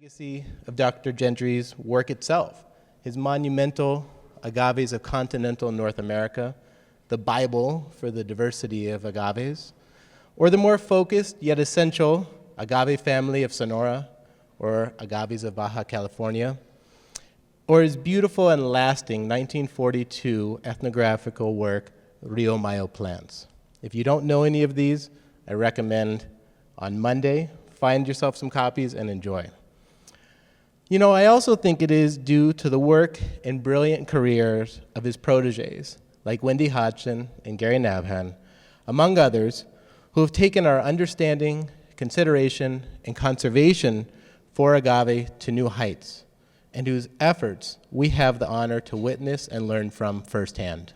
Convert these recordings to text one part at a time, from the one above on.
legacy of Dr. Gentry's work itself, his monumental Agaves of Continental North America, the Bible for the diversity of agaves, or the more focused yet essential Agave family of Sonora, or Agaves of Baja California, or his beautiful and lasting 1942 ethnographical work, Rio Mayo Plants. If you don't know any of these, I recommend on Monday, find yourself some copies and enjoy. You know, I also think it is due to the work and brilliant careers of his proteges, like Wendy Hodgson and Gary Navhan, among others, who have taken our understanding, consideration, and conservation for agave to new heights, and whose efforts we have the honor to witness and learn from firsthand.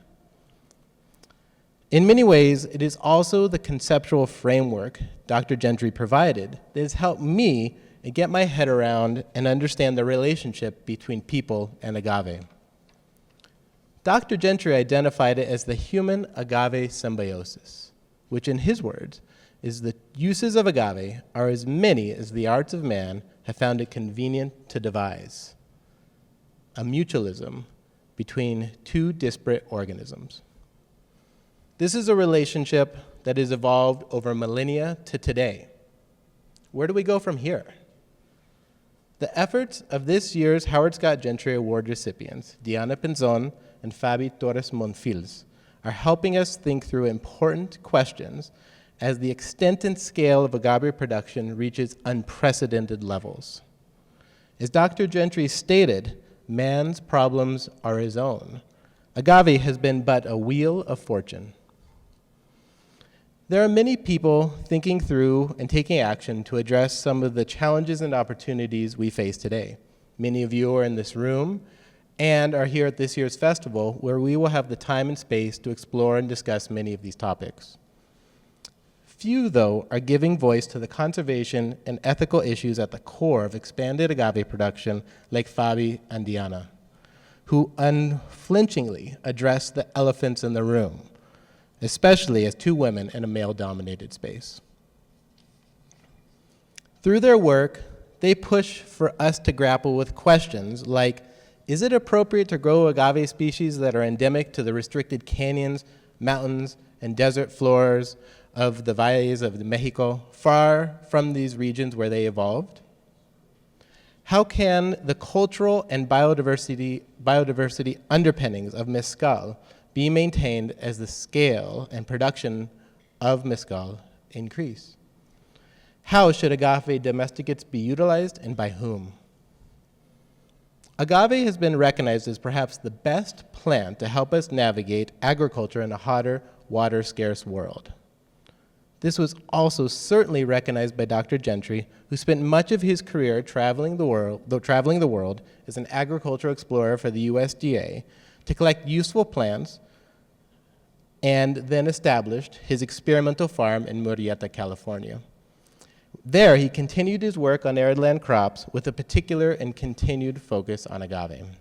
In many ways, it is also the conceptual framework Dr. Gentry provided that has helped me get my head around and understand the relationship between people and agave. Dr. Gentry identified it as the human agave symbiosis, which in his words is the uses of agave are as many as the arts of man have found it convenient to devise. A mutualism between two disparate organisms. This is a relationship that has evolved over millennia to today. Where do we go from here? The efforts of this year's Howard Scott Gentry Award recipients, Diana Pinzón and Fabi Torres Monfil, are helping us think through important questions as the extent and scale of agave production reaches unprecedented levels. As Dr. Gentry stated, man's problems are his own. Agave has been but a wheel of fortune. There are many people thinking through and taking action to address some of the challenges and opportunities we face today. Many of you are in this room and are here at this year's festival, where we will have the time and space to explore and discuss many of these topics. Few, though, are giving voice to the conservation and ethical issues at the core of expanded agave production, like Fabi and Diana, who unflinchingly address the elephants in the room, especially as two women in a male-dominated space. Through their work, they push for us to grapple with questions like, is it appropriate to grow agave species that are endemic to the restricted canyons, mountains, and desert floors of the valles of Mexico, far from these regions where they evolved? How can the cultural and biodiversity underpinnings of Mezcal be maintained as the scale and production of Mezcal increase? How should agave domesticates be utilized and by whom? Agave has been recognized as perhaps the best plant to help us navigate agriculture in a hotter, water-scarce world. This was also certainly recognized by Dr. Gentry, who spent much of his career traveling the world as an agricultural explorer for the USDA to collect useful plants, and then established his experimental farm in Murrieta, California. There, he continued his work on arid land crops with a particular and continued focus on agave.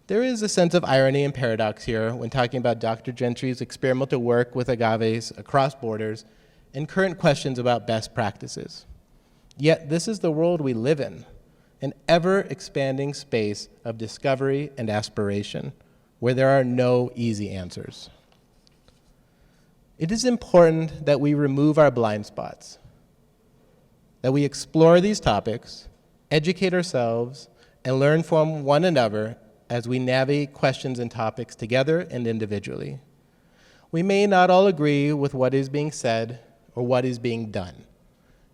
There is a sense of irony and paradox here when talking about Dr. Gentry's experimental work with agaves across borders and current questions about best practices. Yet this is the world we live in, an ever-expanding space of discovery and aspiration, where there are no easy answers. It is important that we remove our blind spots, that we explore these topics, educate ourselves, and learn from one another as we navigate questions and topics together and individually. We may not all agree with what is being said or what is being done.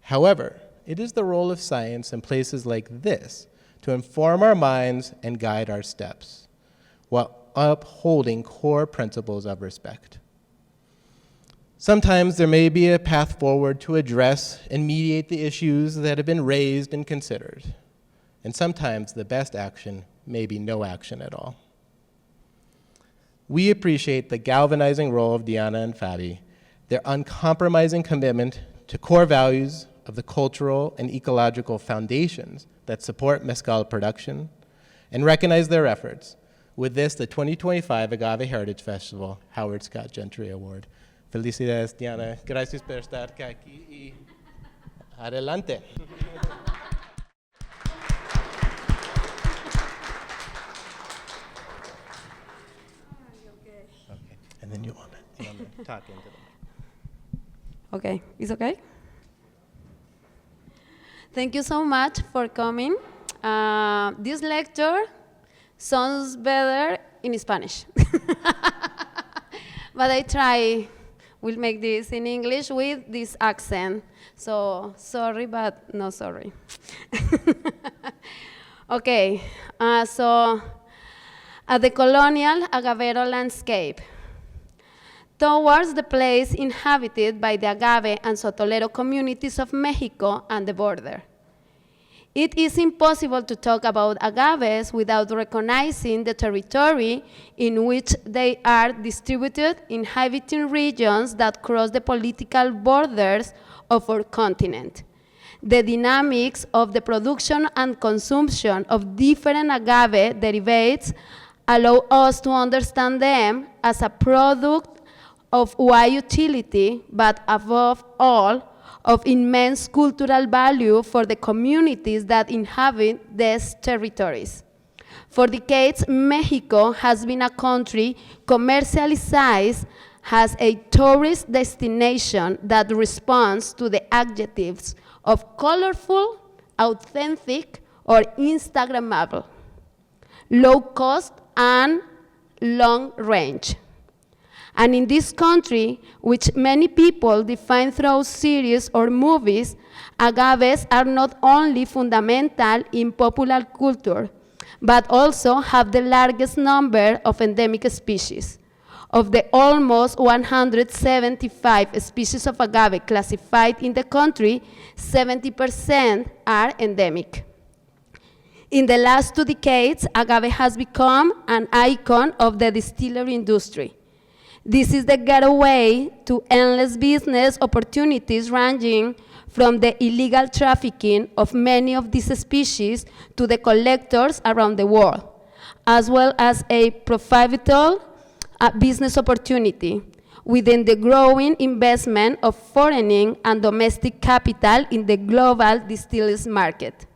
However, it is the role of science in places like this to inform our minds and guide our steps, while upholding core principles of respect. Sometimes there may be a path forward to address and mediate the issues that have been raised and considered. And sometimes the best action may be no action at all. We appreciate the galvanizing role of Diana and Fabi, their uncompromising commitment to core values of the cultural and ecological foundations that support Mezcal production, and recognize their efforts with this, the 2025 Agave Heritage Festival Howard Scott Gentry Award. Felicidades, Diana. Gracias por estar aquí y adelante. then you want to talk into them. Okay, it's okay? Thank you so much for coming. This lecture sounds better in Spanish. But I try, we'll make this in English with this accent. So sorry, but no sorry. Okay, so at the Decolonial Agave Landscape, towards the place inhabited by the agave and sotolero communities of Mexico and the border. It is impossible to talk about agaves without recognizing the territory in which they are distributed, inhabiting regions that cross the political borders of our continent. The dynamics of the production and consumption of different agave derivatives allow us to understand them as a product of wide utility, but above all, of immense cultural value for the communities that inhabit these territories. For decades, Mexico has been a country commercialized as a tourist destination that responds to the adjectives of colorful, authentic, or Instagrammable, low cost, and long range. And in this country, which many people define through series or movies, agaves are not only fundamental in popular culture, but also have the largest number of endemic species. Of the almost 175 species of agave classified in the country, 70% are endemic. In the last 2 decades, agave has become an icon of the distillery industry. This is the gateway to endless business opportunities ranging from the illegal trafficking of many of these species to the collectors around the world, as well as a profitable business opportunity within the growing investment of foreign and domestic capital in the global distillers market.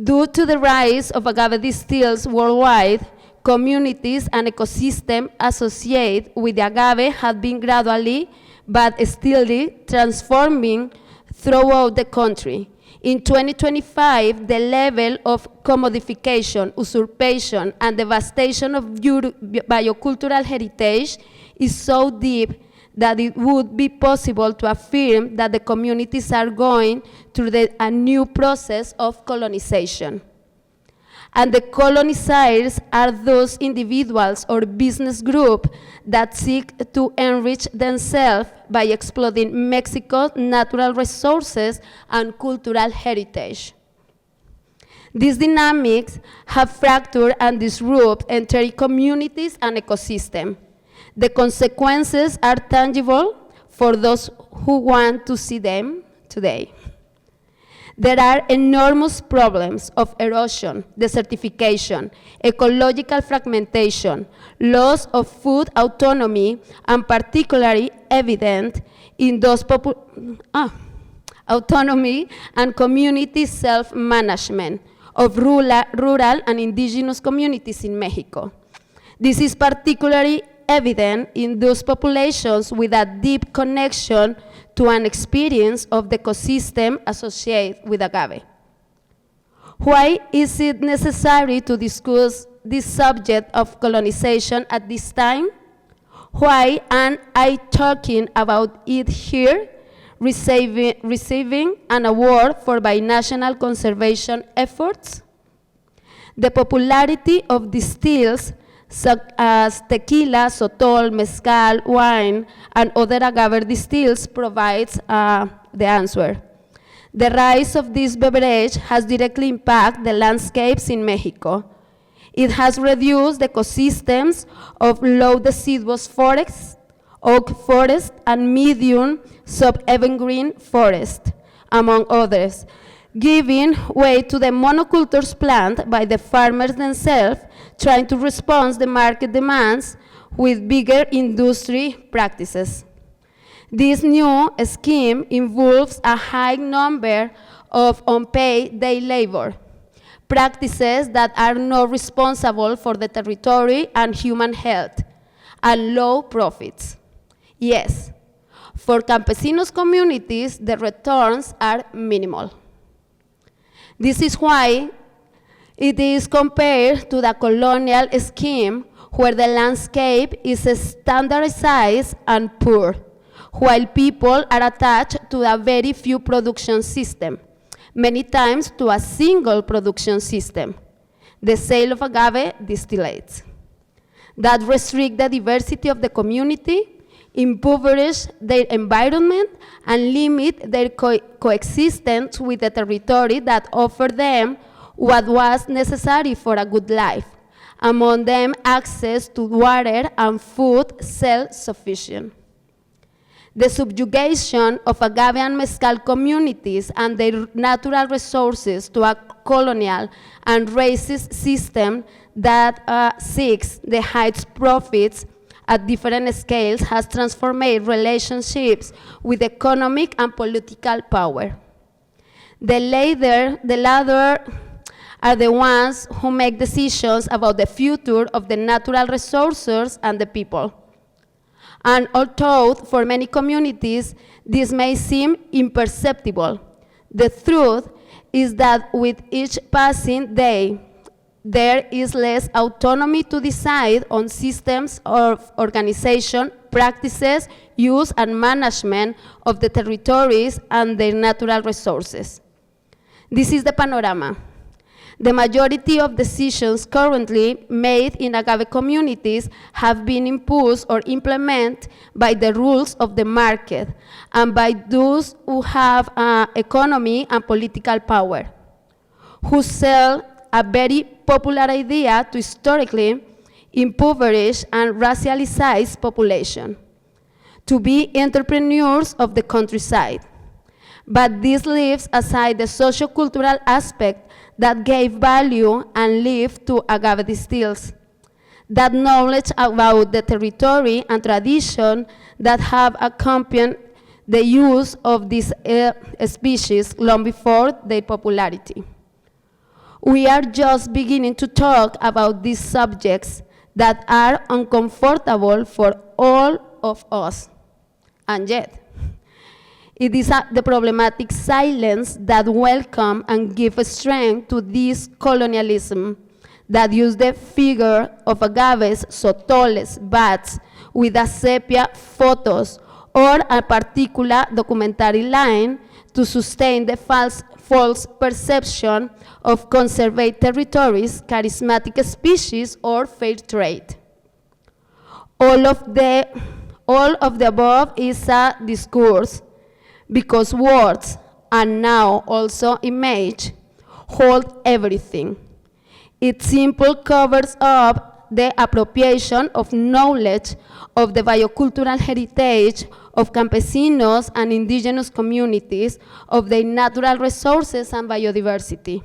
Due to the rise of agave distills worldwide, communities and ecosystems associated with the agave have been gradually but steadily transforming throughout the country. In 2025, the level of commodification, usurpation, and devastation of biocultural heritage is so deep that it would be possible to affirm that the communities are going through a new process of colonization. And the colonizers are those individuals or business groups that seek to enrich themselves by exploiting Mexico's natural resources and cultural heritage. These dynamics have fractured and disrupted entire communities and ecosystems. The consequences are tangible for those who want to see them today. There are enormous problems of erosion, desertification, ecological fragmentation, loss of food autonomy, and particularly evident in those autonomy and community self-management of rural and indigenous communities in Mexico. This is particularly evident in those populations with a deep connection to an experience of the ecosystem associated with agave. Why is it necessary to discuss this subject of colonization at this time? Why am I talking about it here, receiving an award for binational conservation efforts? The popularity of distills such as tequila, sotol, mezcal, wine, and other agave distills provides the answer. The rise of this beverage has directly impacted the landscapes in Mexico. It has reduced the ecosystems of low deciduous forests, oak forest, and medium sub-evergreen forest, among others, giving way to the monocultures planted by the farmers themselves, trying to respond to the market demands with bigger industry practices. This new scheme involves a high number of unpaid day labor, practices that are not responsible for the territory and human health, and low profits. Yes, for campesinos communities, the returns are minimal. This is why it is compared to the colonial scheme where the landscape is standardized and poor, while people are attached to a very few production system, many times to a single production system, the sale of agave distillates, that restrict the diversity of the community, impoverish their environment, and limit their coexistence with the territory that offered them what was necessary for a good life, among them access to water and food self-sufficient. The subjugation of agave and mezcal communities and their natural resources to a colonial and racist system that seeks the highest profits at different scales has transformed relationships with economic and political power. The latter are the ones who make decisions about the future of the natural resources and the people. And although for many communities this may seem imperceptible, the truth is that with each passing day, there is less autonomy to decide on systems of organization, practices, use, and management of the territories and their natural resources. This is the panorama. The majority of decisions currently made in agave communities have been imposed or implemented by the rules of the market and by those who have economy and political power, who sell a very popular idea to historically impoverished and racialized population, to be entrepreneurs of the countryside. But this leaves aside the socio-cultural aspect that gave value and life to agave distills, that knowledge about the territory and tradition that have accompanied the use of these species long before their popularity. We are just beginning to talk about these subjects that are uncomfortable for all of us, and yet, it is the problematic silence that welcome and give strength to this colonialism that use the figure of agaves, sotoles, bats, with a sepia photos or a particular documentary line to sustain the false perception of conserved territories, charismatic species, or fair trade. All of the above is a discourse, because words, and now also image, hold everything. It simply covers up the appropriation of knowledge of the biocultural heritage of campesinos and indigenous communities, of their natural resources and biodiversity.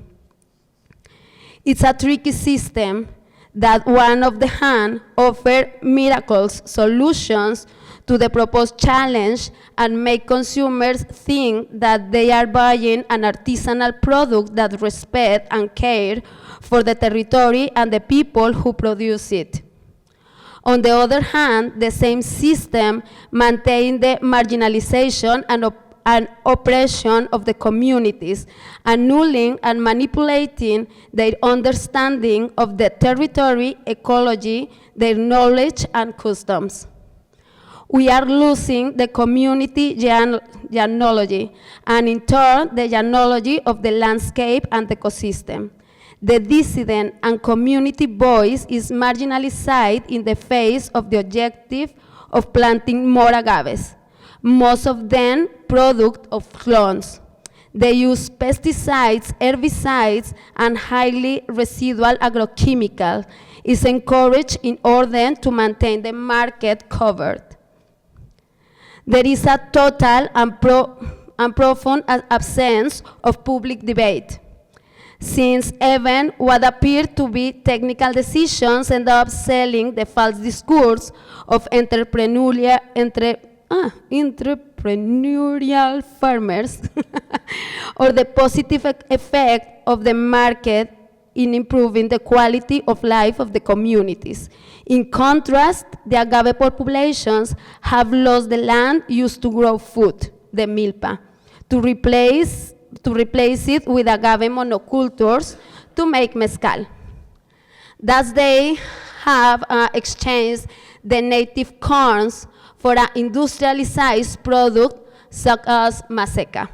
It's a tricky system that one of the hand offer miracles solutions to the proposed challenge and make consumers think that they are buying an artisanal product that respect and care for the territory and the people who produce it. On the other hand, the same system maintains the marginalization and oppression of the communities, annulling and manipulating their understanding of the territory, ecology, their knowledge and customs. We are losing the community genealogy, and in turn, the genealogy of the landscape and ecosystem. The dissident and community voice is marginalized in the face of the objective of planting more agaves, most of them product of clones. They use pesticides, herbicides, and highly residual agrochemical. Is encouraged in order to maintain the market covered. There is a total and profound absence of public debate, since even what appear to be technical decisions end up selling the false discourse of entrepreneurial farmers or the positive effect of the market in improving the quality of life of the communities. In contrast, the agave populations have lost the land used to grow food, the milpa, to replace it with agave monocultures to make mezcal. Thus, they have exchanged the native corns for an industrialized product such as maseca.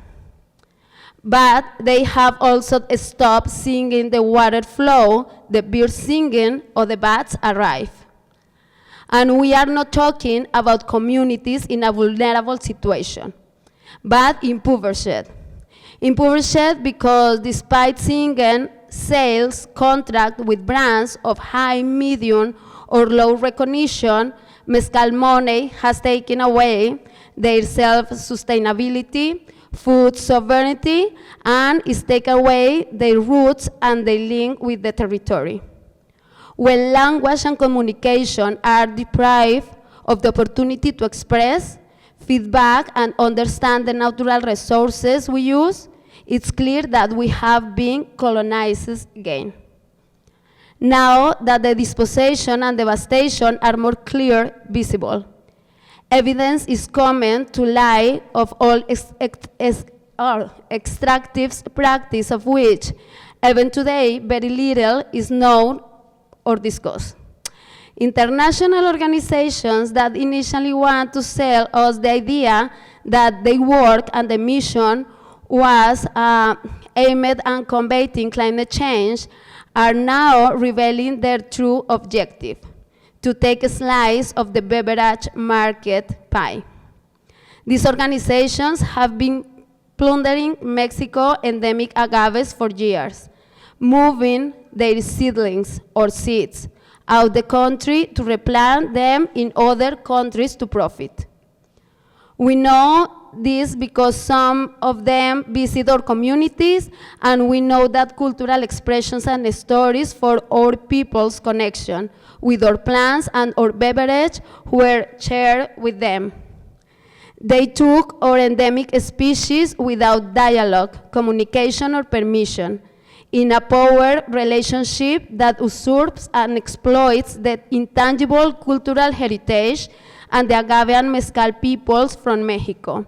But they have also stopped singing the water flow, the birds singing, or the bats arrive. And we are not talking about communities in a vulnerable situation, but impoverished. Impoverished because despite singing sales contract with brands of high, medium, or low recognition, mezcal money has taken away their self-sustainability, food sovereignty, and is taken away their roots and their link with the territory. When language and communication are deprived of the opportunity to express, feedback, and understand the natural resources we use, it's clear that we have been colonized again. Now that the dispossession and devastation are more clear, visible, evidence is coming to light of all extractive practice of which, even today, very little is known or discussed. International organizations that initially want to sell us the idea that their work and the mission was aimed at combating climate change are now revealing their true objective: to take a slice of the beverage market pie. These organizations have been plundering Mexico endemic agaves for years, moving their seedlings or seeds out the country to replant them in other countries to profit. We know this because some of them visit our communities, and we know that cultural expressions and stories for our people's connection with our plants and our beverage were shared with them. They took our endemic species without dialogue, communication, or permission, in a power relationship that usurps and exploits the intangible cultural heritage and the agave and mezcal peoples from Mexico,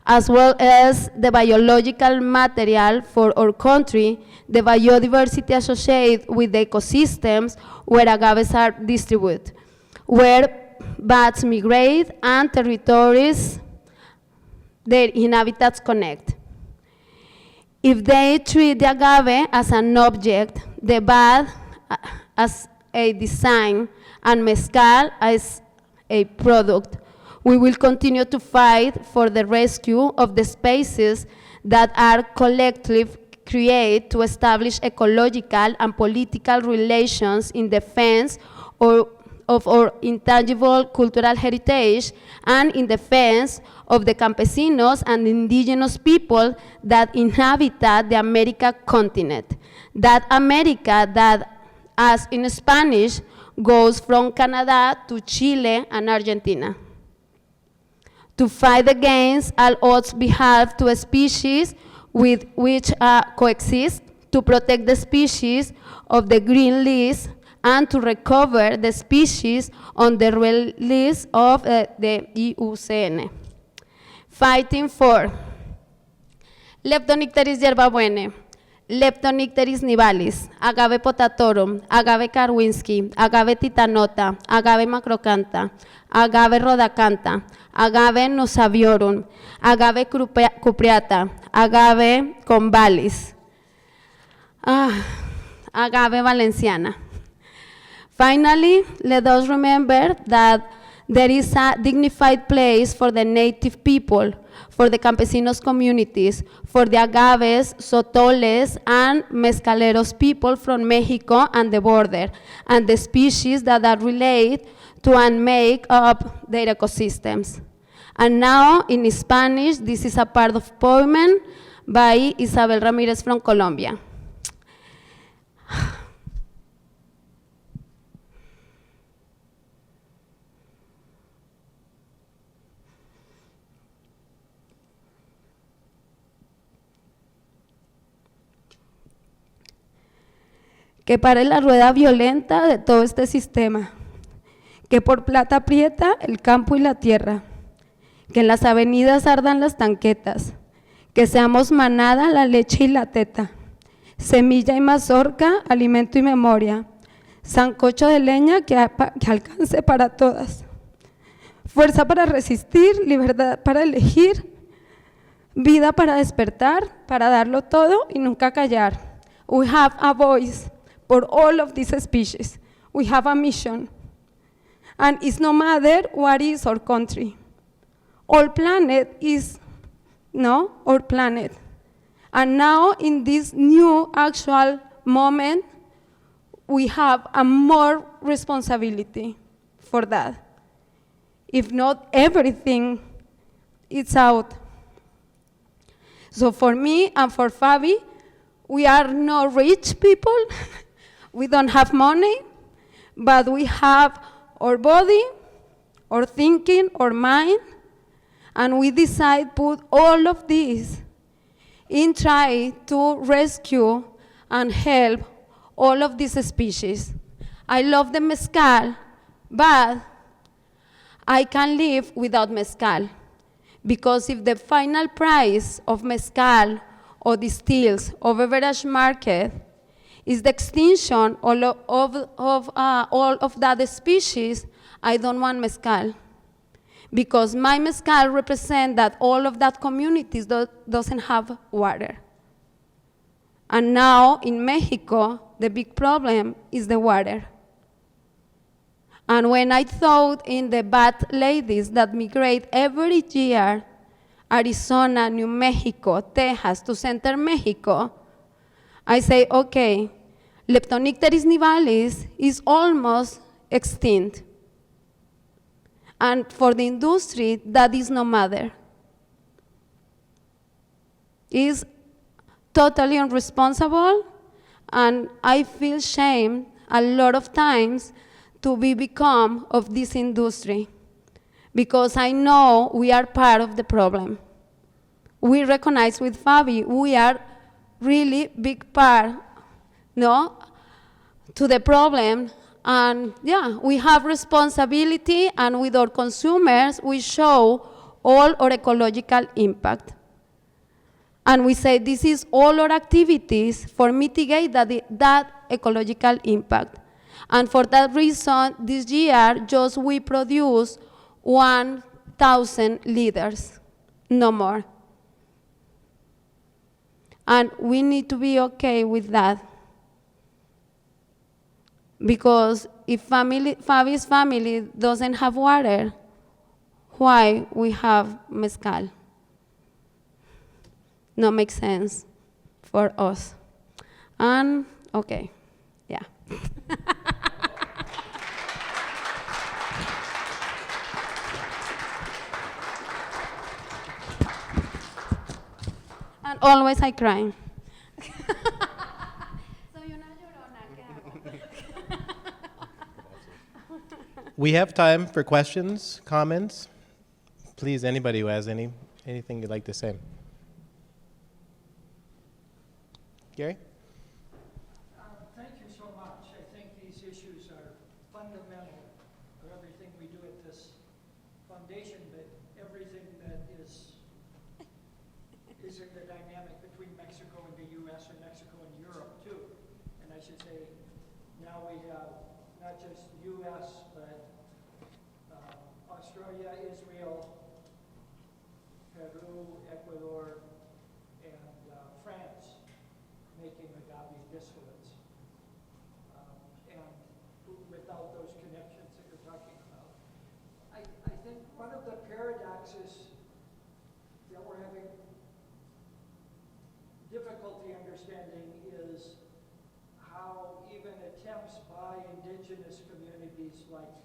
as well as the biological material for our country, the biodiversity associated with the ecosystems where agaves are distributed, where bats migrate and territories their inhabitants connect. If they treat the agave as an object, the bat as a design, and mezcal as a product, we will continue to fight for the rescue of the spaces that are collectively created to establish ecological and political relations in defense of our intangible cultural heritage and in defense of the campesinos and indigenous people that inhabit the American continent. That America that, as in Spanish, goes from Canada to Chile and Argentina. To fight against all odds behalf to a species with which coexist, to protect the species of the green list, and to recover the species on the red list of the IUCN. Fighting for Leptonicteris yerbabuene, Leptonicteris nivalis, Agave potatorum, Agave karwinski, Agave titanota, Agave macrocantha, Agave rhodacantha, Agave nosaviorum, Agave cupreata, Agave convalis, Agave valenciana. Finally, let us remember that there is a dignified place for the native people, for the campesinos communities, for the agaves, sotoles, and mezcaleros people from Mexico and the border, and the species that are related to and make up their ecosystems. And now, in Spanish, this is a part of poem by Isabel Ramirez from Colombia. que pare la rueda violenta de todo este sistema, que por plata aprieta el campo y la tierra, que en las avenidas ardan las tanquetas, que seamos manada, la leche y la teta, semilla y mazorca, alimento y memoria, sancocho de leña que alcance para todas, fuerza para resistir, libertad para elegir, vida para despertar, para darlo todo y nunca callar. We have a voice for all of these species. We have a mission. And it's no matter what is our country. Our planet is, no, our planet. And now in this new actual moment, we have a more responsibility for that. If not everything, it's out. So for me and for Fabi, we are not rich people. We don't have money, but we have our body, our thinking, our mind, and we decide put all of this in try to rescue and help all of these species. I love the mezcal, but I can't live without mezcal, because if the final price of mezcal or distills or beverage market is the extinction all of that species, I don't want mezcal, because my mezcal represents that all of that communities doesn't have water. And now in Mexico, the big problem is the water. And when I thought in the bat ladies that migrate every year, Arizona, New Mexico, Texas, to Center Mexico, I say, okay, Leptonicteris nivalis is almost extinct. And for the industry, that is no matter. It's totally irresponsible, and I feel shame a lot of times to become of this industry, because I know we are part of the problem. We recognize with Fabi, we are really big part, no, to the problem. And yeah, we have responsibility, and with our consumers, we show all our ecological impact. And we say this is all our activities for mitigate that ecological impact. And for that reason, this year, just we produce 1,000 liters, no more. And we need to be okay with that. Because if Fabi's family doesn't have water, why we have mezcal? No makes sense for us. And okay, yeah. And always I cry. We have time for questions, comments. Please, anybody who has anything you'd like to say. Gary? Thank you so much. I think these issues are fundamental for everything we do at this foundation, but everything that is in the dynamic between Mexico and the U.S. and Mexico and Europe, too. And I should say, now we have not just U.S., but Australia, Israel, Peru, Ecuador, and France making agave distillates. And without those connections that you're talking about. I think one of the paradoxes that we're having difficulty understanding is how even attempts by indigenous communities like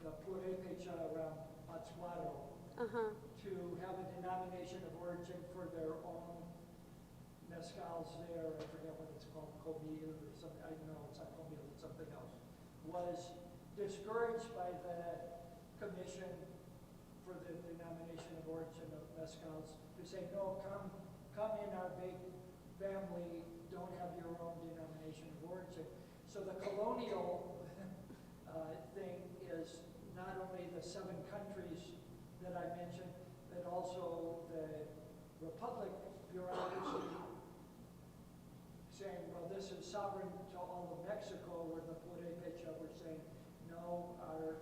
the Purépecha around Pátzcuaro to have a denomination of origin for their own mezcals there, I forget what it's called, comil or something, I know it's not comil, it's something else, was discouraged by the Commission for the Denomination of Origin of Mezcals to say, no, come in our big family don't have your own denomination of origin. So the colonial thing is not only the 7 countries that I mentioned, but also the republic bureaucracy saying, well, this is sovereign to all of Mexico, where the Purépecha were saying, no, our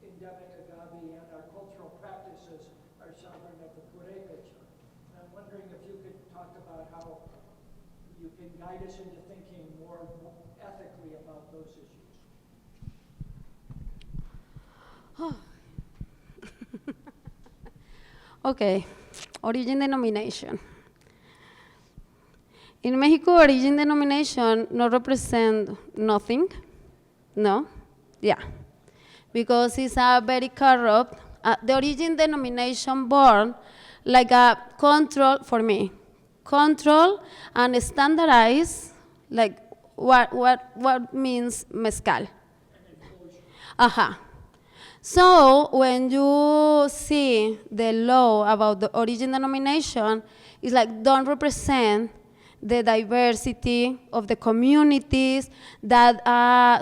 endemic agave and our cultural practices are sovereign of the Purépecha. And I'm wondering if you could talk about how you can guide us into thinking more ethically about those issues. Okay, origin denomination. In Mexico, origin denomination no represent nothing, no? Yeah, because it's a very corrupt, the origin denomination born like a control, for me, control and standardize, like what means mezcal. Aha. So when you see the law about the origin denomination, it's like don't represent the diversity of the communities, that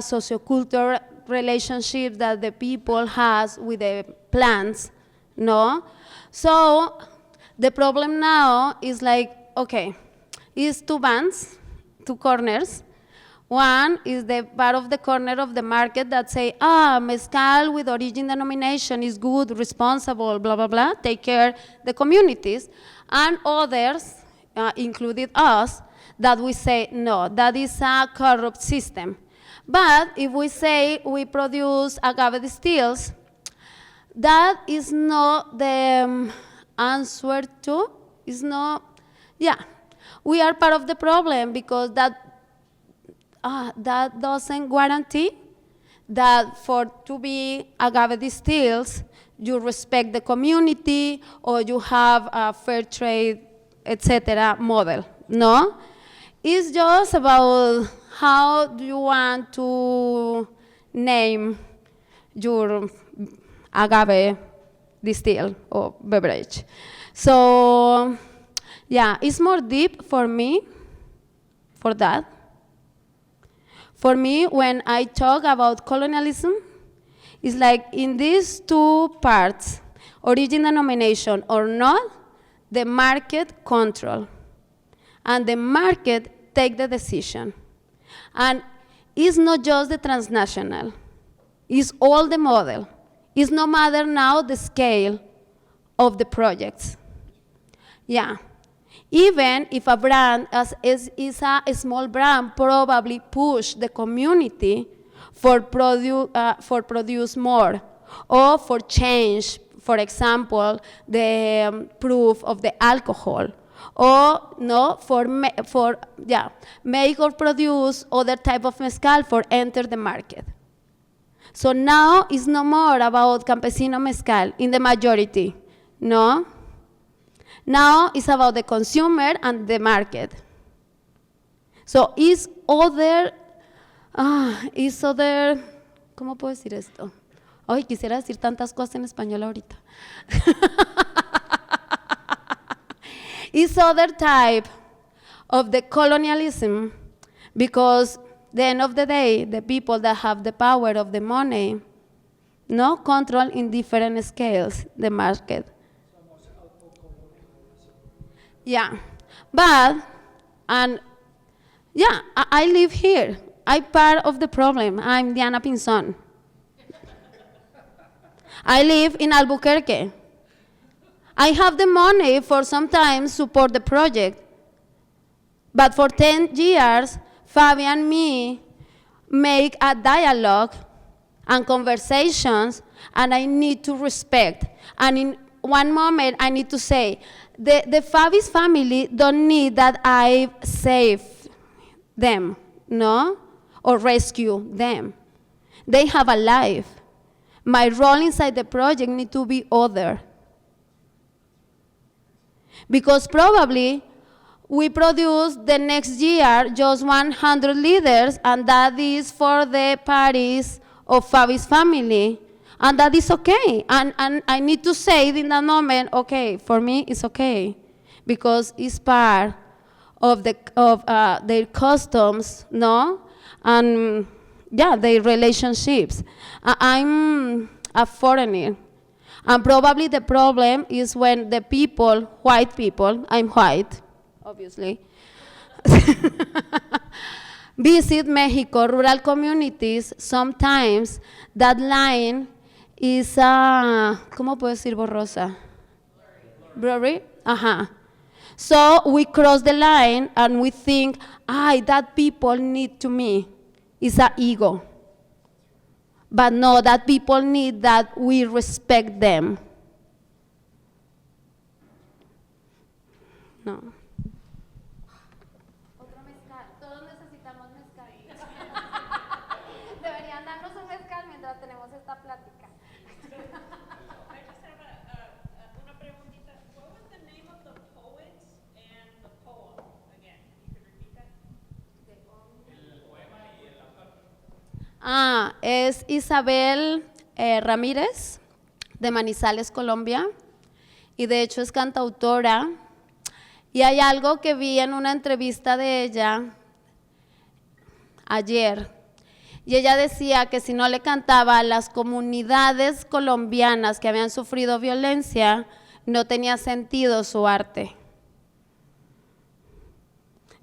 sociocultural relationships that the people has with the plants, no? So the problem now is like, okay, it's 2 bands, 2 corners. One is the part of the corner of the market that say, mezcal with origin denomination is good, responsible, blah, blah, blah, take care the communities. And others, included us, that we say, no, that is a corrupt system. But if we say we produce agave distills, that is not the answer to, is not, yeah. We are part of the problem because that doesn't guarantee that to be agave distills, you respect the community or you have a fair trade, etc. model, no? It's just about how do you want to name your agave distill or beverage. So, yeah, it's more deep for me, for that. For me, when I talk about colonialism, it's like in these 2 parts, origin denomination or not, the market control. And the market take the decision. And it's not just the transnational, it's all the model. It's no matter now the scale of the projects. Yeah. Even if a brand is a small brand, probably push the community for produce more, or for change, for example, the proof of the alcohol, or no, make or produce other type of mezcal for enter the market. So now it's no more about campesino mezcal in the majority, no? Now it's about the consumer and the market. So it's other, ¿cómo puedo decir esto? Ay, quisiera decir tantas cosas en español ahorita. It's other type of the colonialism, because the end of the day, the people that have the power of the money, no, control in different scales the market. Yeah, but, I live here. I'm part of the problem. I'm Diana Pinzón. I live in Albuquerque. I have the money for sometimes support the project. But for 10 years, Fabi and me make a dialogue and conversations, and I need to respect. And in one moment, I need to say, the Fabi's family don't need that I save them, no? Or rescue them. They have a life. My role inside the project need to be other. Because probably we produce the next year just 100 liters, and that is for the parties of Fabi's family. And that is okay. And I need to say it in that moment, okay, for me it's okay. Because it's part of their customs, no, and yeah, their relationships. I'm a foreigner, and probably the problem is when the people, white people, I'm white, obviously, visit Mexico, rural communities. Sometimes that line is, ¿cómo puedo decir borrosa? Blurry? So we cross the line and we think, that people need to me. It's an ego. But no, that people need that we respect them. No. Otro mezcal. Todos necesitamos mezcal. Deberían darnos un mezcal mientras tenemos esta plática. I just have una preguntita. What was the name of the poet and the poem again? You could repeat that? Es Isabel Ramírez, de Manizales, Colombia, y de hecho es cantautora. Y hay algo que vi en una entrevista de ella ayer, y ella decía que si no le cantaba a las comunidades colombianas que habían sufrido violencia, no tenía sentido su arte.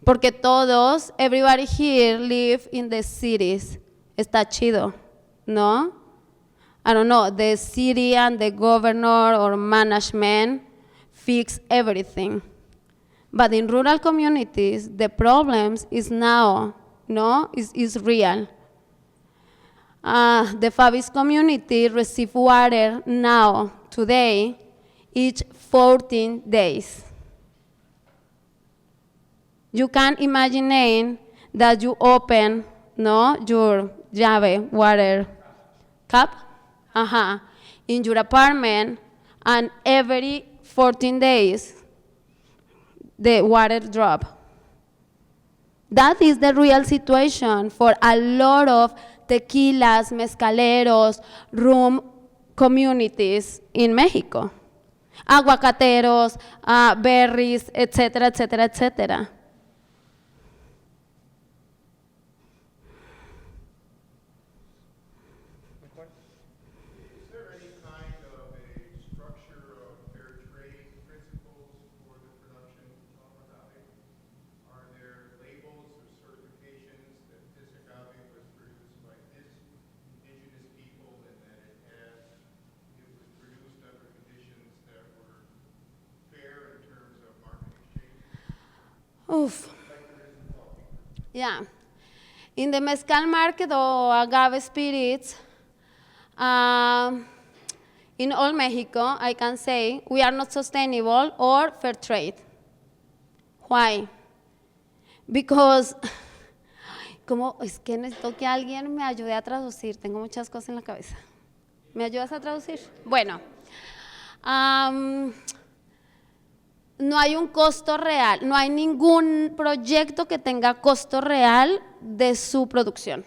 Porque todos, everybody here live in the cities. Está chido, ¿no? I don't know, the city and the governor or management fix everything. But in rural communities, the problems is now, no, is real. The Fabi's community receive water now, today, each 14 days. You can imagine that you open, no, your llave water cup, in your apartment, and every 14 days, the water drop. That is the real situation for a lot of tequilas, mezcaleros, rum communities in Mexico. Aguacateros, berries, etcétera, etcétera, etcétera. Oof. Yeah. In the mezcal market or agave spirits, in all Mexico, I can say we are not sustainable or fair trade. Why? Because, es que necesito que alguien me ayude a traducir, tengo muchas cosas en la cabeza. ¿Me ayudas a traducir? Bueno, no hay un costo real, no hay ningún proyecto que tenga costo real de su producción.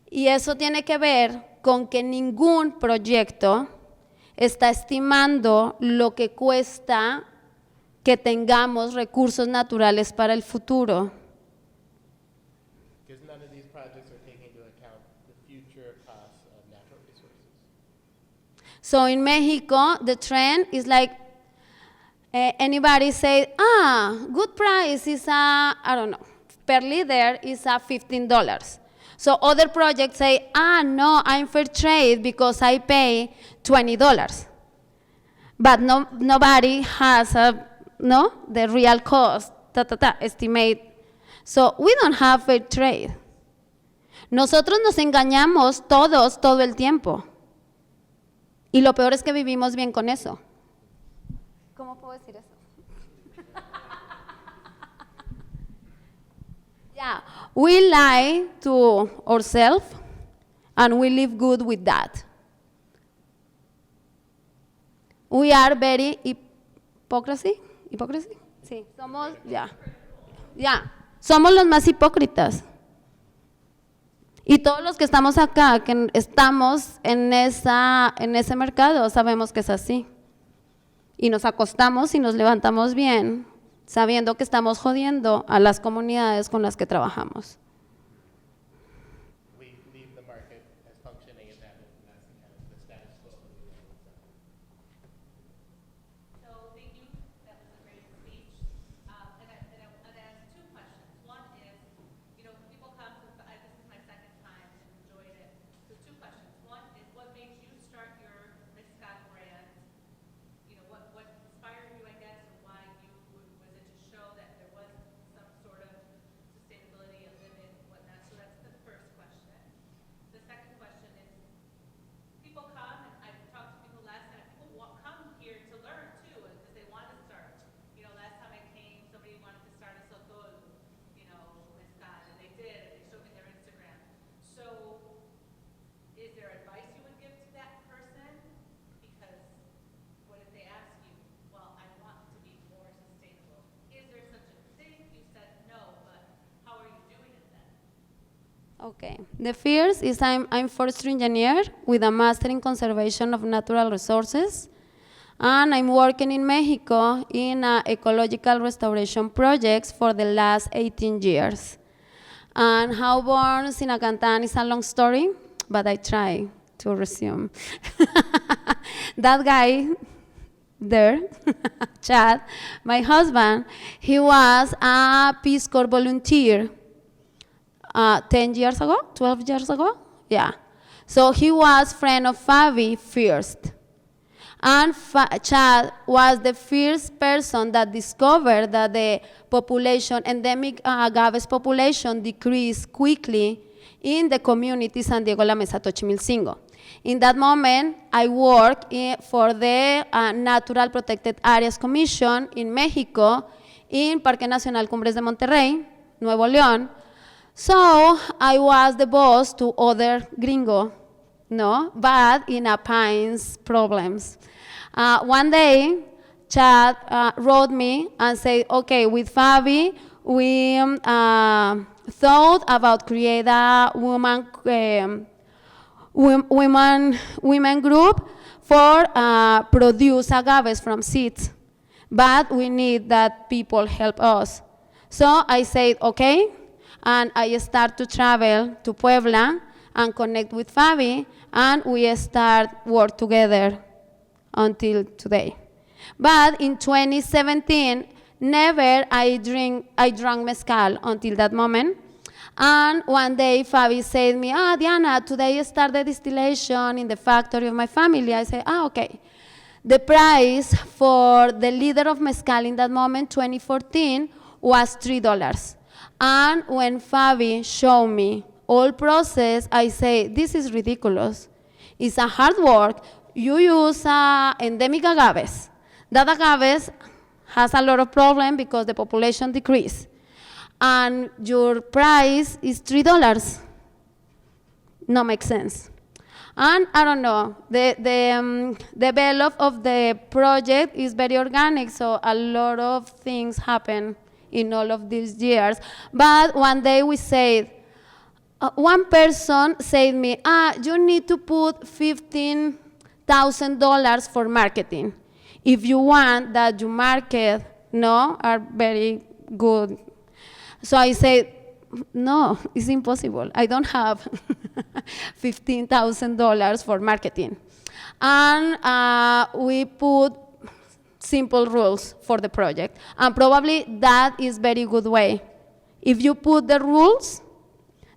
Y eso tiene que ver con que ningún proyecto está estimando lo que cuesta que tengamos recursos naturales para el futuro. So in Mexico, the trend is like anybody say, good price is I don't know, per liter is $15. So other projects say, no, I'm fair trade because I pay $20. But nobody has the real cost, estimate. So we don't have fair trade. Nosotros nos engañamos todos, todo el tiempo. Y lo peor es que vivimos bien con eso. ¿Cómo puedo decir eso? Yeah, we lie to ourselves and we live good with that. We are very hypocrisy. Sí, somos, somos los más hipócritas. Y todos los que estamos acá, que estamos en ese mercado, sabemos que es así. y nos acostamos y nos levantamos bien, sabiendo que estamos jodiendo a las comunidades con las que trabajamos. We leave the market as functioning and that's kind of the status quo. So thank you. That was a great speech. And I asked two questions. One is, people come to, this is my second time and enjoyed it. So two questions. One is, what made you start your Mezcal brand? What inspired you, I guess, and why was it to show that there was some sort of sustainability, a limit, and whatnot? So that's the first question. The second question is, people come, and I've talked to people last time, people come here to learn too, because they want to start. Last time I came, somebody wanted to start a sotol, mezcal, and they did, and they showed me their Instagram. So, is there advice you would give to that person? Because what if they ask you, well, I want to be more sustainable. Is there such a thing? You said no, but how are you doing it then? Okay. The first is I'm forestry engineer with a master in conservation of natural resources, and I'm working in Mexico in ecological restoration projects for the last 18 years. And how born Sinacantan is a long story, but I try to resume. That guy there, Chad, my husband, he was a Peace Corps volunteer 10 years ago, 12 years ago, yeah. So he was friend of Fabi first. And Chad was the first person that discovered that the population, endemic agaves population decreased quickly in the community San Diego, La Mesa, Xochimilcingo. In that moment, I worked for the Natural Protected Areas Commission in Mexico, in Parque Nacional Cumbres de Monterrey, Nuevo León. So I was the boss to other gringo, but in a pines problems. One day, Chad wrote me and said, okay, with Fabi, we thought about create a women group for produce agaves from seeds, but we need that people help us. So I said, okay, and I start to travel to Puebla and connect with Fabi, and we start work together until today. But in 2017, never I drank mezcal until that moment. And one day Fabi said to me, Diana, today I start the distillation in the factory of my family. I said, okay. The price for the liter of mezcal in that moment, 2014, was $3. And when Fabi showed me all process, I say, this is ridiculous. It's a hard work. You use endemic agaves. That agaves has a lot of problem because the population decrease. And your price is $3. No makes sense. And I don't know, the develop of the project is very organic, so a lot of things happen in all of these years. But one day we said, one person said me, you need to put $15,000 for marketing if you want that your market are very good. So I said, no, it's impossible. I don't have $15,000 for marketing. And we put simple rules for the project. And probably that is very good way. If you put the rules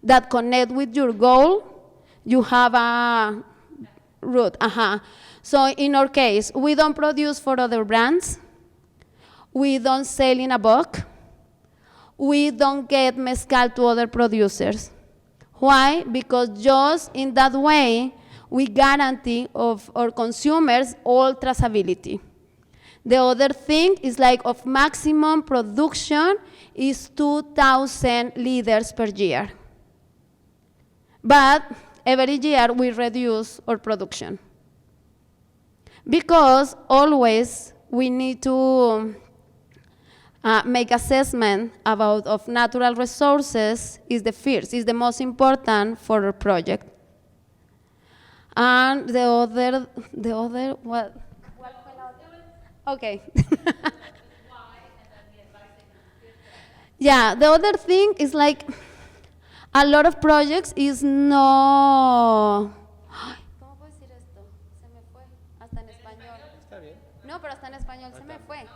that connect with your goal, you have a route. So in our case, we don't produce for other brands. We don't sell in a bulk. We don't get mezcal to other producers. Why? Because just in that way, we guarantee of our consumers all traceability. The other thing is like of maximum production is 2,000 liters per year. But every year we reduce our production. Because always we need to make assessment about of natural resources is the first, is the most important for our project. And the other, what? Okay. Yeah, the other thing is like a lot of projects is no. Ay, ¿cómo puedo decir esto? Se me fue. Hasta en español. Está bien. No, pero hasta en español se me fue.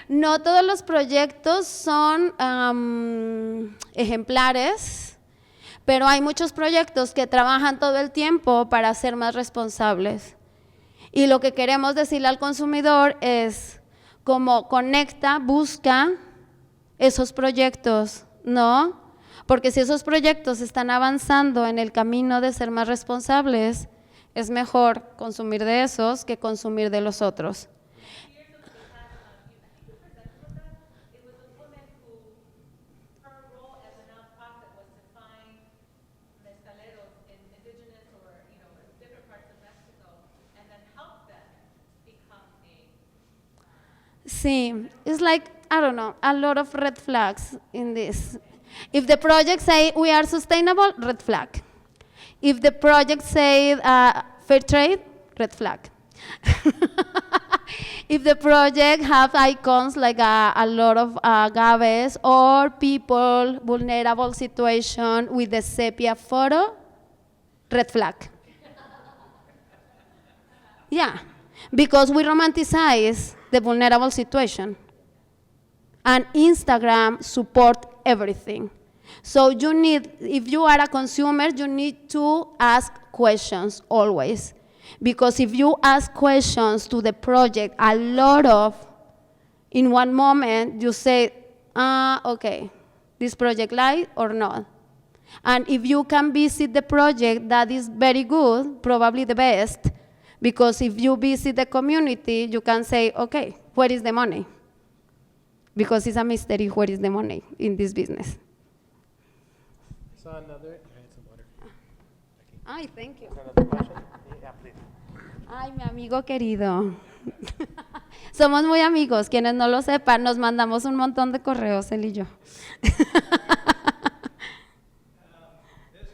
No todos los proyectos son ejemplares, pero hay muchos proyectos que trabajan todo el tiempo para ser más responsables. Y lo que queremos decirle al consumidor es como conecta, busca esos proyectos, ¿no? Porque si esos proyectos están avanzando en el camino de ser más responsables, es mejor consumir de esos que consumir de los otros. Sí, it's like, I don't know, a lot of red flags in this. If the project say we are sustainable, red flag. If the project say fair trade, red flag. If the project have icons like a lot of agaves or people, vulnerable situation with the sepia photo, red flag. Yeah, because we romanticize the vulnerable situation. And Instagram support everything. So you need, if you are a consumer, you need to ask questions always. Because if you ask questions to the project, a lot of, in one moment, you say, okay, this project lied or not. And if you can visit the project, that is very good, probably the best, because if you visit the community, you can say, okay, where is the money? Because it's a mystery, where is the money in this business? So another, I had some water. Ay, thank you. Another question? Yeah, please. Ay, mi amigo querido. Somos muy amigos, quienes no lo sepan, nos mandamos un montón de correos, él y yo. This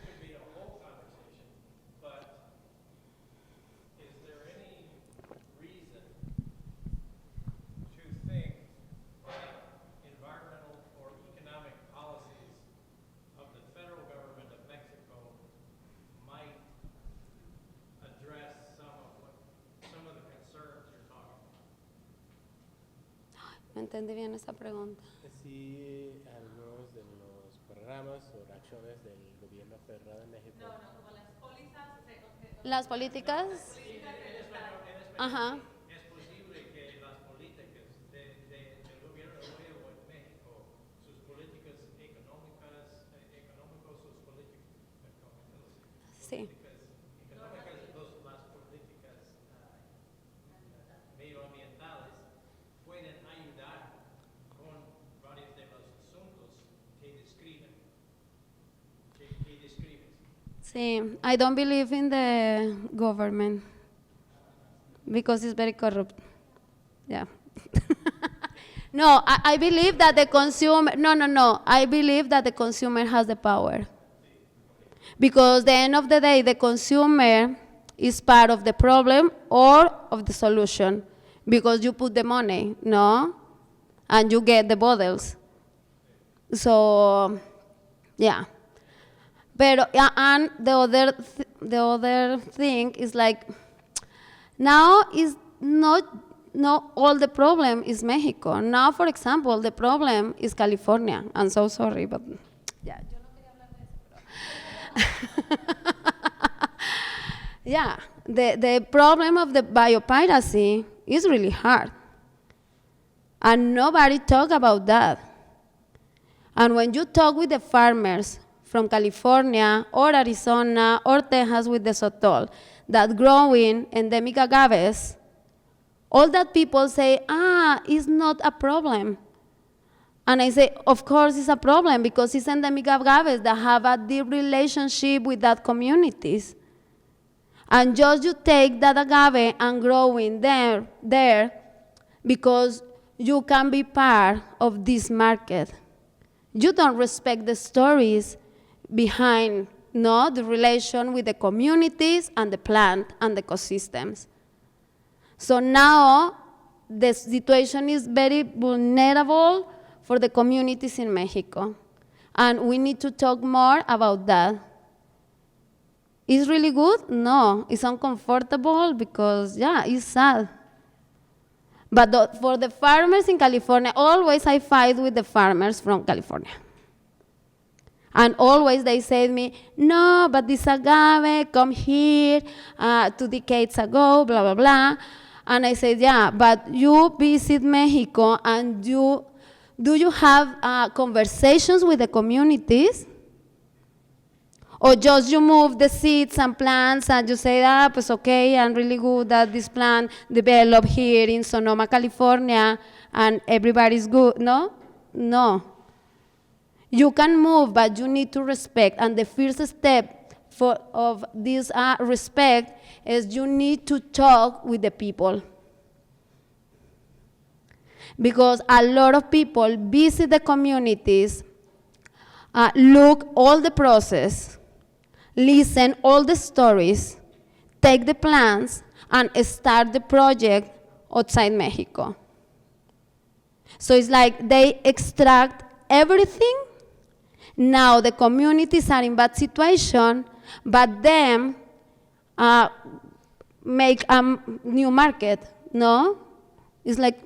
could be a whole conversation, but is there any reason to think that environmental or economic policies of the federal government of Mexico might address some of the concerns you're talking about? No entendí bien esa pregunta. Sí, algunos de los programas o acciones del gobierno federal de México. Las políticas. Ajá. Es posible que las políticas del gobierno nuevo en México, sus políticas económicas, sus políticas Sí. económicas, las políticas medioambientales pueden ayudar con varios de los asuntos que describen. Que describes. Sí, I don't believe in the government because it's very corrupt. Yeah. No, I believe that the consumer, no. I believe that the consumer has the power. Because at the end of the day, the consumer is part of the problem or of the solution. Because you put the money, no? And you get the bottles. So, yeah. Pero, and the other thing is like, now is not all the problem is Mexico. Now, for example, the problem is California. I'm so sorry, but yeah. Yeah, the problem of the biopiracy is really hard. And nobody talk about that. And when you talk with the farmers from California or Arizona or Texas with the sotol that growing endemic agaves, all that people say, it's not a problem. And I say, of course it's a problem because it's endemic agaves that have a deep relationship with that communities. And just you take that agave and growing there because you can be part of this market. You don't respect the stories behind the relation with the communities and the plant and the ecosystems. So now the situation is very vulnerable for the communities in Mexico. And we need to talk more about that. It's really good? No. It's uncomfortable because, yeah, it's sad. But for the farmers in California, always I fight with the farmers from California. And always they say to me, no, but this agave come here 2 decades ago, blah, blah, blah. And I said, yeah, but you visit Mexico and do you have conversations with the communities? Or just you move the seeds and plants and you say, pues okay, I'm really good that this plant developed here in Sonoma, California, and everybody's good. No? No. You can move, but you need to respect. And the first step of this respect is you need to talk with the people. Because a lot of people visit the communities, look all the process, listen all the stories, take the plans, and start the project outside Mexico. So it's like they extract everything. Now the communities are in bad situation, but them make a new market, no? It's like,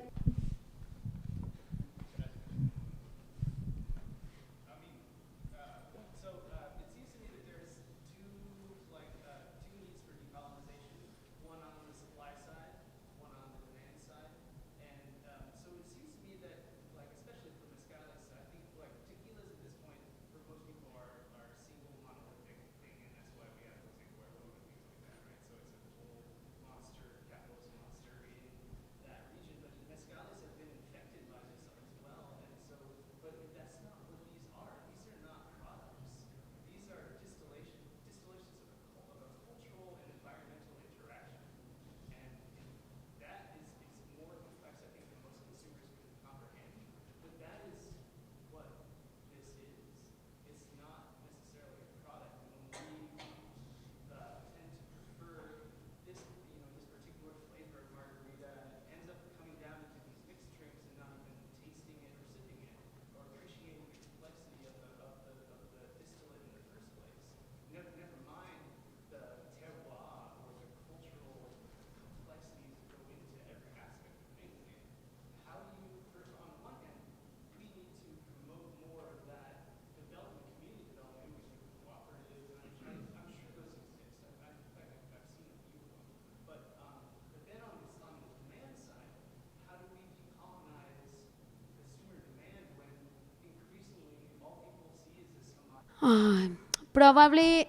probably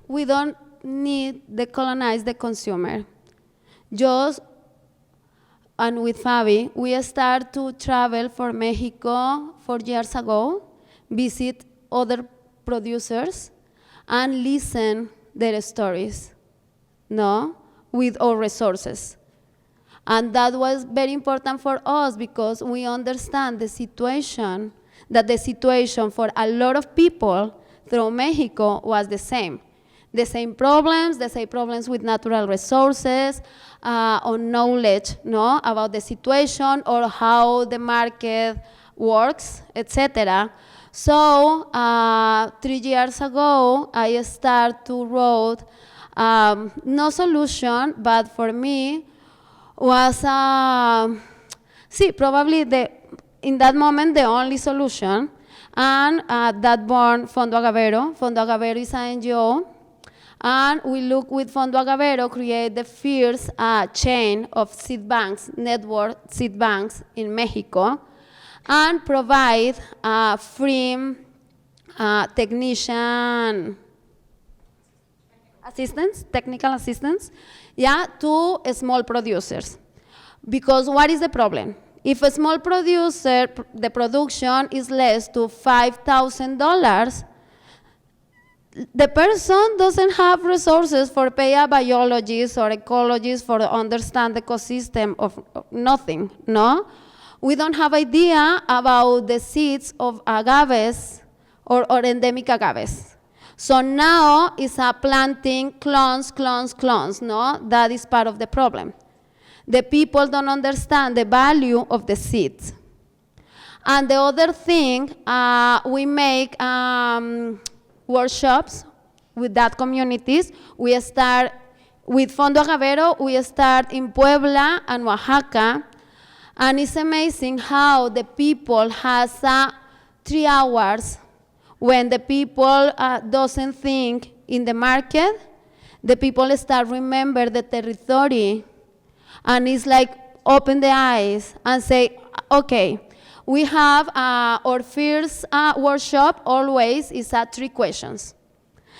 we don't need to decolonize the consumer. Just, and with Fabi, we start to travel for Mexico 4 years ago, visit other producers, and listen their stories, no, with our resources. And that was very important for us because we understand the situation, that the situation for a lot of people through Mexico was the same. The same problems with natural resources, on knowledge, no, about the situation or how the market works, etc. So 3 years ago, I started to write no solution, but for me was probably in that moment the only solution, and that born Fondo Agavero. Fondo Agavero is an NGO. And we look with Fondo Agavero, create the first chain of seed banks, network seed banks in Mexico, and provide free technical assistance, to small producers. Because what is the problem? If a small producer, the production is less to $5,000, the person doesn't have resources for pay a biologist or ecologist for understand the ecosystem of nothing, no? We don't have idea about the seeds of agaves or endemic agaves. So now it's a planting clones, no? That is part of the problem. The people don't understand the value of the seeds. And the other thing, we make workshops with that communities. We start with Fondo Agavero, we start in Puebla and Oaxaca, and it's amazing how the people has 3 hours when the people doesn't think in the market, the people start remember the territory, and it's like open the eyes and say, okay, we have our first workshop always is 3 questions.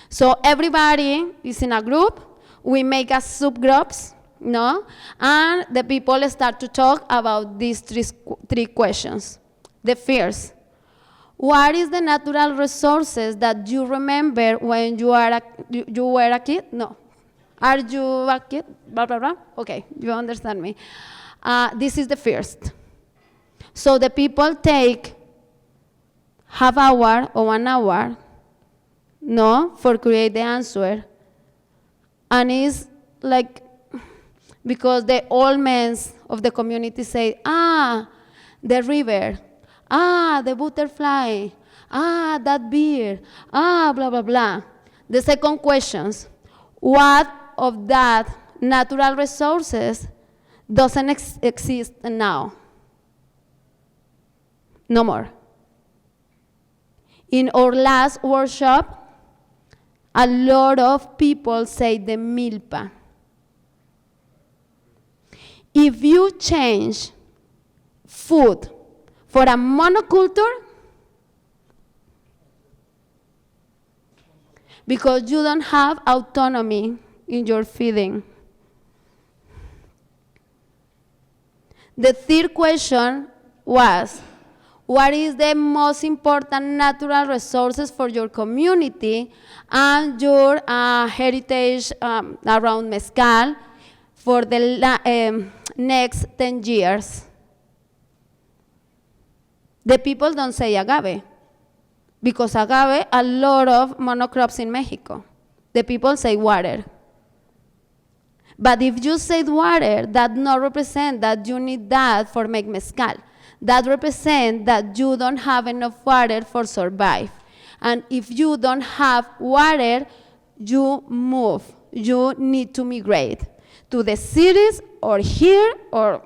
So everybody is in a group, we make a subgroups, no? And the people start to talk about these 3 questions. The first, what is the natural resources that you remember when you were a kid? No. Are you a kid? Blah, blah, blah. Okay, you understand me. This is the first. So the people take half hour or 1 hour, no, for create the answer. And it's like, because the old men of the community say, the river, the butterfly, that beer, blah, blah, blah. The second question, what of that natural resources doesn't exist now? No more. In our last workshop, a lot of people say the milpa. If you change food for a monoculture, because you don't have autonomy in your feeding. The third question was, what is the most important natural resources for your community and your heritage around Mezcal for the next 10 years? The people don't say agave, because agave, a lot of monocrops in Mexico. The people say water. But if you say water, that not represent that you need that for make mezcal. That represent that you don't have enough water for survive. And if you don't have water, you move. You need to migrate to the cities or here or.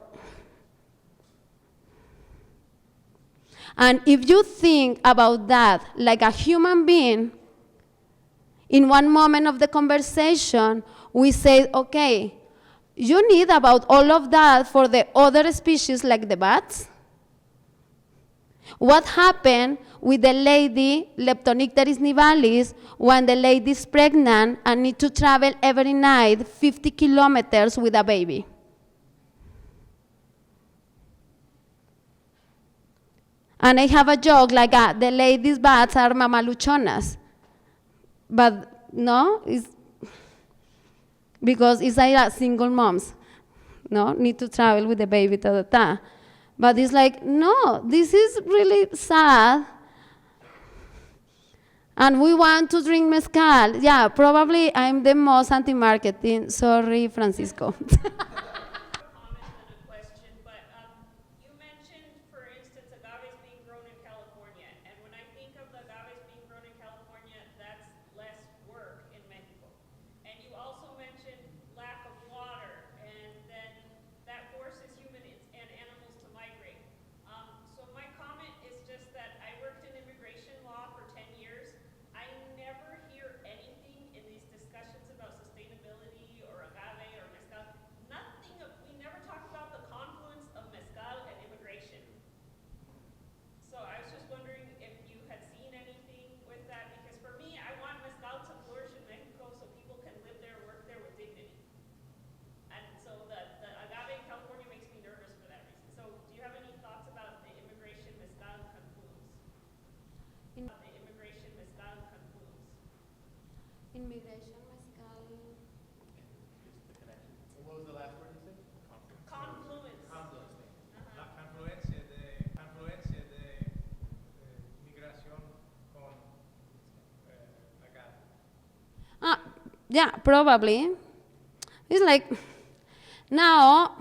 And if you think about that like a human being, in one moment of the conversation, we say, okay, you need about all of that for the other species like the bats? What happened with the lady Leptonicteris nivalis when the lady is pregnant and need to travel every night 50 kilometers with a baby? And I have a joke like the ladies' bats are mamaluchonas. But no, it's because it's like single moms, no, need to travel with the baby, But it's like, no, this is really sad. And we want to drink mezcal. Yeah, probably I'm the most anti-marketing. Sorry, Francisco. Comment and a question, but you mentioned, for instance, agaves being grown in California, and when I think of the agaves being grown in California, that's less work in Mexico. And you also mentioned lack of water, and then that forces humans and animals to migrate. So my comment is just that I worked in immigration law for 10 years. I never hear anything in these discussions about sustainability or agave or mezcal. We never talk about the confluence of mezcal and immigration. So I was just wondering if you had seen anything with that, because for me, I want mezcal to flourish in Mexico so people can live there, work there with dignity. And so the agave in California makes me nervous for that reason. So do you have any thoughts about the immigration mezcal confluence? The immigration mezcal confluence. Immigration mezcal. What was the last word you said? Confluence. La confluencia de migración con agave. Yeah, probably. It's like, now,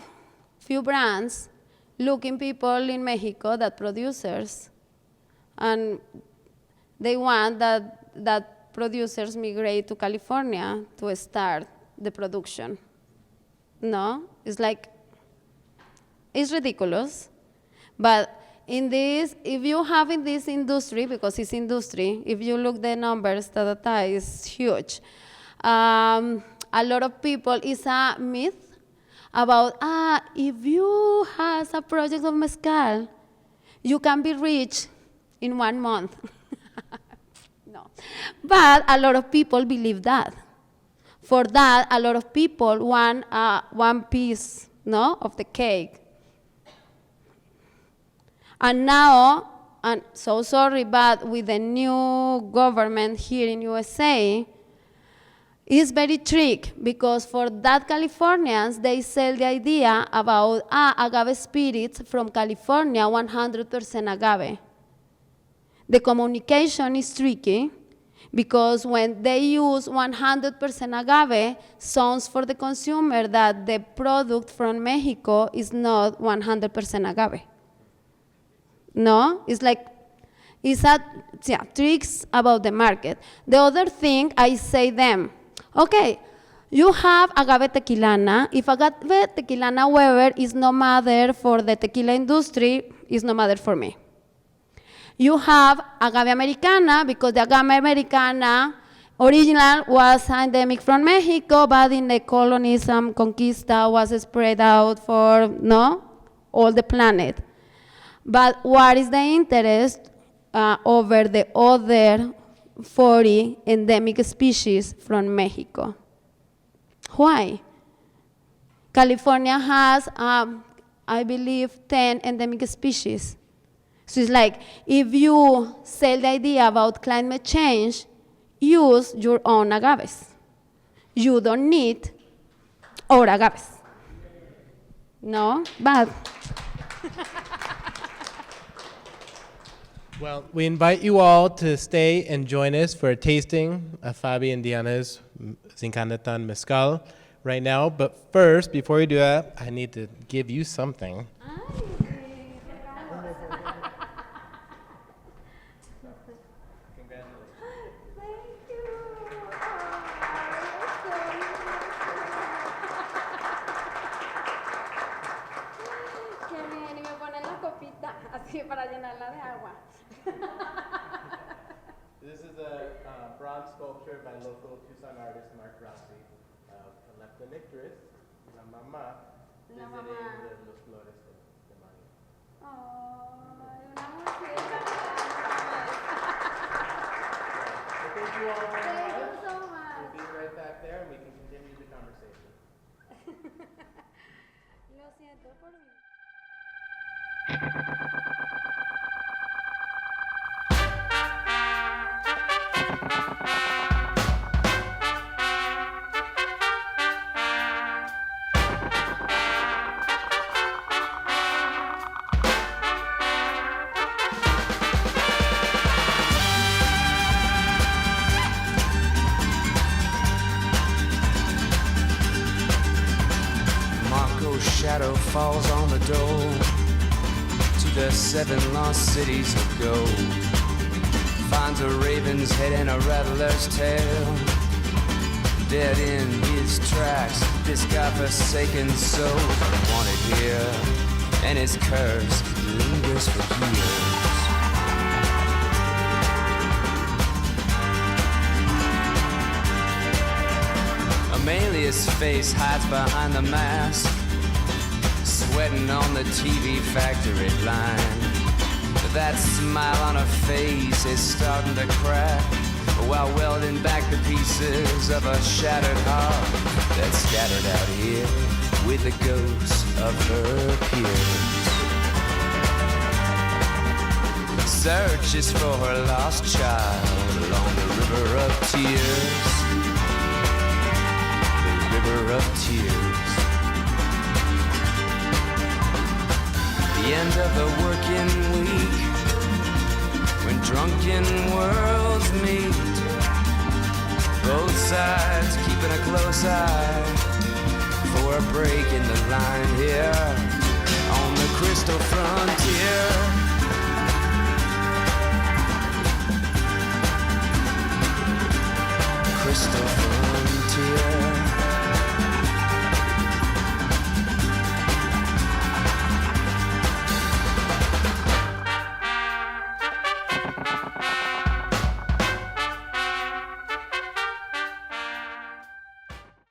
few brands looking people in Mexico that producers, and they want that producers migrate to California to start the production. No, it's like, it's ridiculous, but in this, if you have in this industry, because it's industry, if you look the numbers, the data is huge. A lot of people, it's a myth about, if you have a project of mezcal, you can be rich in 1 month. No, but a lot of people believe that. For that, a lot of people want one piece, no, of the cake. And now, and so sorry, but with the new government here in USA, it's very tricky because for that Californians, they sell the idea about agave spirits from California, 100% agave. The communication is tricky because when they use 100% agave, sounds for the consumer that the product from Mexico is not 100% agave. No, it's like, it's tricks about the market. The other thing, I say them, okay, you have agave tequilana. If agave tequilana Weber is no matter for the tequila industry, it's no matter for me. You have agave americana, because the agave americana original was endemic from Mexico, but in the colonism, conquista was spread out for, all the planet. But what is the interest over the other 40 endemic species from Mexico? Why? California has, I believe, 10 endemic species. So it's like, if you sell the idea about climate change, use your own agaves. You don't need our agaves. No, but. Well, we invite you all to stay and join us for a tasting of Fabi and Diana's Zincanatan Mezcal right now. But first, before we do that, I need to give you something. This is a bronze sculpture by local Tucson artist Mark Rossi of Leptonicterus, la mamá, visiting the Los Flores de Mayo. Thank you all very much. Thank you so much. We'll be right back there and we can continue the conversation. Lo siento por mí. Shadow falls on the door to the 7 lost cities of gold. Finds a raven's head and a rattler's tail, dead in his tracks, this godforsaken soul wanted here, and his curse lingers for years. Amelia's face hides behind the mask, sweating on the TV factory line. That smile on her face is starting to crack, while welding back the pieces of a shattered heart that's scattered out here with the ghosts of her peers. Searches for her lost child along the river of tears, the river of tears. The end of the working week, when drunken worlds meet, both sides keeping a close eye we're breaking the line here.